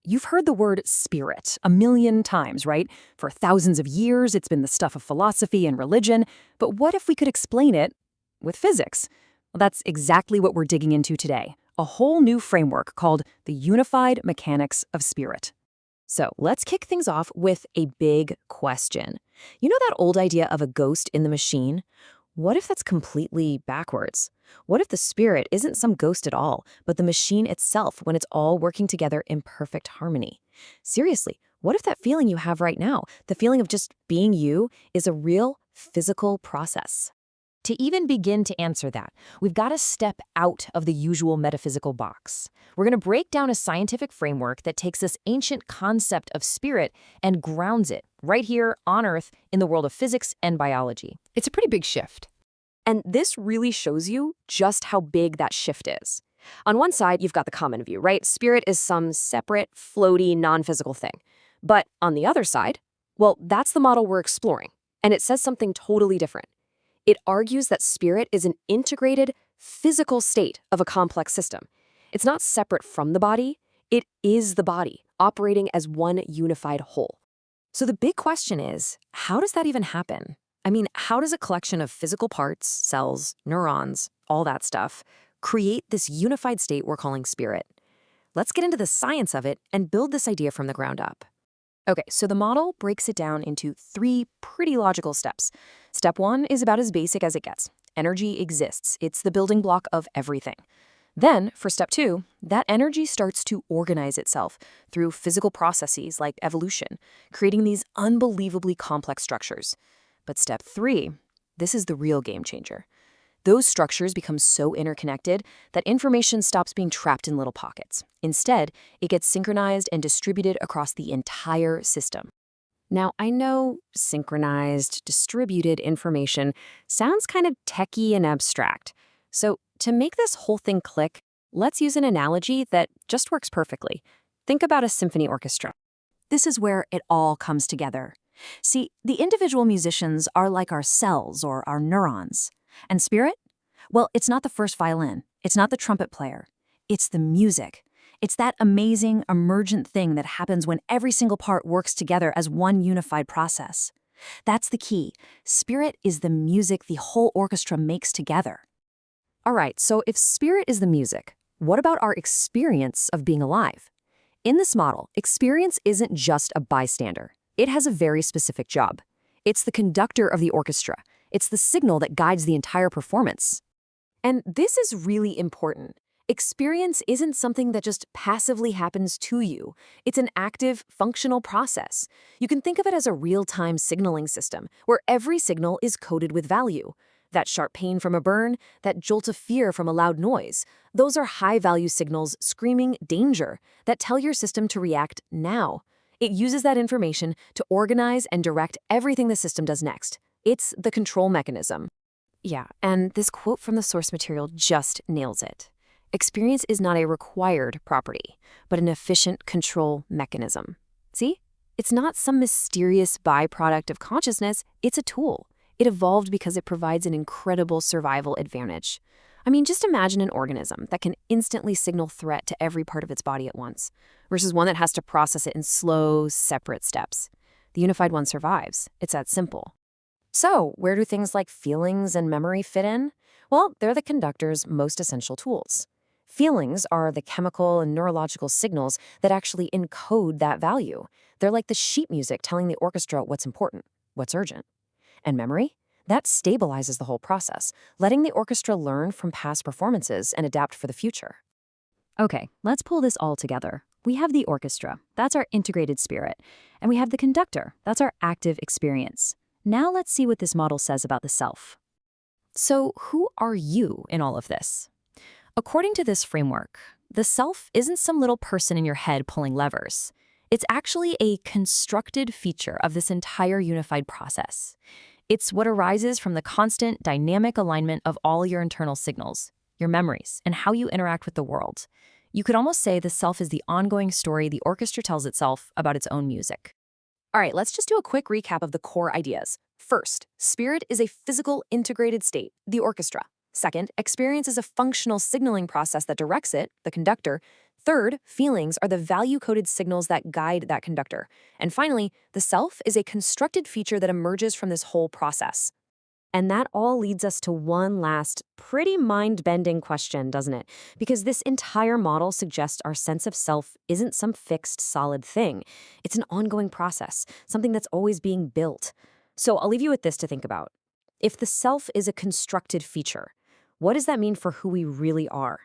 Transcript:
You've heard the word spirit a million times, right? For thousands of years, it's been the stuff of philosophy and religion. But what if we could explain it with physics? Well, that's exactly what we're digging into today. A whole new framework called the unified mechanics of spirit. So let's kick things off with a big question. You know that old idea of a ghost in the machine? What if that's completely backwards? What if the spirit isn't some ghost at all, but the machine itself when it's all working together in perfect harmony? Seriously, what if that feeling you have right now, the feeling of just being you, is a real physical process? To even begin to answer that, we've got to step out of the usual metaphysical box. We're going to break down a scientific framework that takes this ancient concept of spirit and grounds it right here on Earth in the world of physics and biology. It's a pretty big shift. And this really shows you just how big that shift is. On one side, you've got the common view, right? Spirit is some separate, floaty, non-physical thing. But on the other side, well, that's the model we're exploring. And it says something totally different. It argues that spirit is an integrated, physical state of a complex system. It's not separate from the body. It is the body, operating as one unified whole. So the big question is, how does that even happen? I mean, how does a collection of physical parts, cells, neurons, all that stuff, create this unified state we're calling spirit? Let's get into the science of it and build this idea from the ground up. Okay, so the model breaks it down into 3 pretty logical steps. Step 1 is about as basic as it gets. Energy exists. It's the building block of everything. Then, for step 2, that energy starts to organize itself through physical processes like evolution, creating these unbelievably complex structures. But step 3, this is the real game changer. Those structures become so interconnected that information stops being trapped in little pockets. Instead, it gets synchronized and distributed across the entire system. Now, I know synchronized, distributed information sounds kind of techy and abstract. So to make this whole thing click, let's use an analogy that just works perfectly. Think about a symphony orchestra. This is where it all comes together. See, the individual musicians are like our cells or our neurons. And spirit? Well, it's not the first violin. It's not the trumpet player. It's the music. It's that amazing, emergent thing that happens when every single part works together as one unified process. That's the key. Spirit is the music the whole orchestra makes together. All right, so if spirit is the music, what about our experience of being alive? In this model, experience isn't just a bystander. It has a very specific job. It's the conductor of the orchestra. It's the signal that guides the entire performance. And this is really important. Experience isn't something that just passively happens to you. It's an active, functional process. You can think of it as a real-time signaling system, where every signal is coded with value. That sharp pain from a burn, that jolt of fear from a loud noise, those are high-value signals screaming danger that tell your system to react now. It uses that information to organize and direct everything the system does next. It's the control mechanism. Yeah, and this quote from the source material just nails it. Experience is not a required property, but an efficient control mechanism. See? It's not some mysterious byproduct of consciousness, it's a tool. It evolved because it provides an incredible survival advantage. I mean, just imagine an organism that can instantly signal threat to every part of its body at once, versus one that has to process it in slow, separate steps. The unified one survives. It's that simple. So, where do things like feelings and memory fit in? Well, they're the conductor's most essential tools. Feelings are the chemical and neurological signals that actually encode that value. They're like the sheet music telling the orchestra what's important, what's urgent. And memory? That stabilizes the whole process, letting the orchestra learn from past performances and adapt for the future. Okay, let's pull this all together. We have the orchestra, that's our integrated spirit, and we have the conductor, that's our active experience. Now let's see what this model says about the self. So who are you in all of this? According to this framework, the self isn't some little person in your head pulling levers. It's actually a constructed feature of this entire unified process. It's what arises from the constant dynamic alignment of all your internal signals, your memories, and how you interact with the world. You could almost say the self is the ongoing story the orchestra tells itself about its own music. All right, let's just do a quick recap of the core ideas. First, spirit is a physical integrated state, the orchestra. Second, experience is a functional signaling process that directs it, the conductor. Third, feelings are the value-coded signals that guide that conductor. And finally, the self is a constructed feature that emerges from this whole process. And that all leads us to one last, pretty mind-bending question, doesn't it? Because this entire model suggests our sense of self isn't some fixed, solid thing. It's an ongoing process, something that's always being built. So I'll leave you with this to think about. If the self is a constructed feature, what does that mean for who we really are?